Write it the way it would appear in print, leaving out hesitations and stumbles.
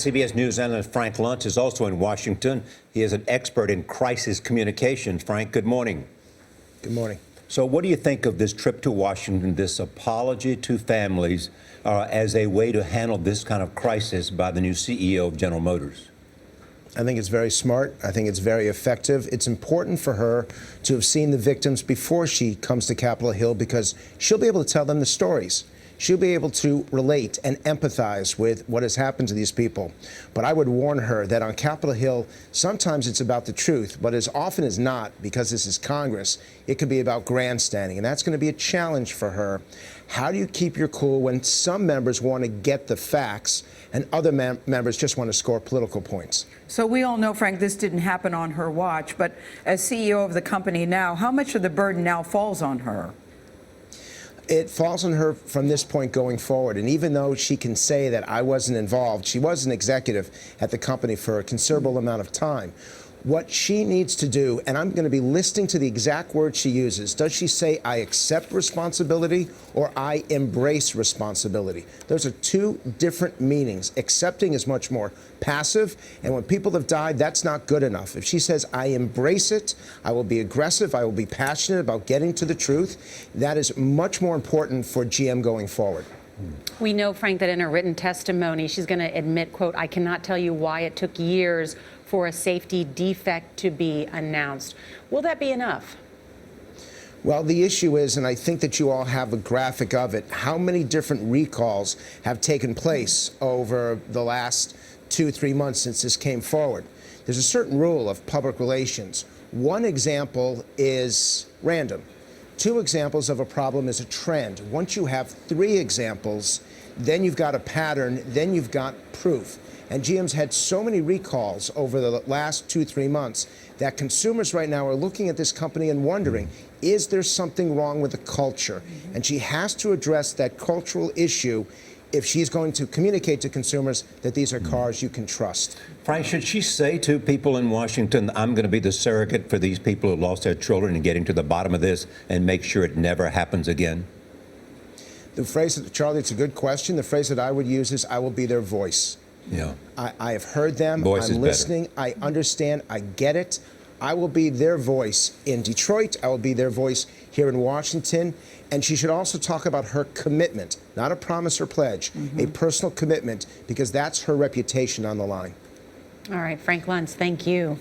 CBS News analyst Frank Luntz is also in Washington. He is an expert in crisis communications. Frank, good morning. Good morning. So what do you think of this trip to Washington, this apology to families as a way to handle this kind of crisis by the new CEO of General Motors? I think it's very smart. I think it's very effective. It's important for her to have seen the victims before she comes to Capitol Hill because she'll be able to tell them the stories. She'll be able to relate and empathize with what has happened to these people. But I would warn her that on Capitol Hill, sometimes it's about the truth, but as often as not, because this is Congress, it could be about grandstanding, and that's going to be a challenge for her. How do you keep your cool when some members want to get the facts and other members just want to score political points? So we all know, Frank, this didn't happen on her watch, but as CEO of the company now, how much of the burden now falls on her? It falls on her from this point going forward. And even though she can say that I wasn't involved, she was an executive at the company for a considerable amount of time. What she needs to do, and I'm going to be listening to the exact words she uses, does she say, I accept responsibility or I embrace responsibility? Those are two different meanings. Accepting is much more passive, and when people have died, that's not good enough. If she says, I embrace it, I will be aggressive, I will be passionate about getting to the truth, that is much more important for GM going forward. We know, Frank, that in her written testimony, she's going to admit, quote, I cannot tell you why it took years for a safety defect to be announced. Will that be enough? Well, the issue is, and I think that you all have a graphic of it, how many different recalls have taken place over the last 2-3 months since this came forward. There's a certain rule of public relations. One example is random. 2 examples of a problem is a trend. Once you have 3 examples, then you've got a pattern, then you've got proof. And GM's had so many recalls over the last 2-3 months that consumers right now are looking at this company and wondering, is there something wrong with the culture? And she has to address that cultural issue if she's going to communicate to consumers that these are cars you can trust. Frank, should she say to people in Washington, I'm going to be the surrogate for these people who lost their children and getting to the bottom of this and make sure it never happens again? The phrase, Charlie, it's a good question. The phrase that I would use is, I will be their voice. Yeah. I have heard them. Voice I'm listening. Better. I understand. I get it. I will be their voice in Detroit. I will be their voice here in Washington. And she should also talk about her commitment, not a promise or pledge, a personal commitment, because that's her reputation on the line. All right, Frank Luntz, thank you.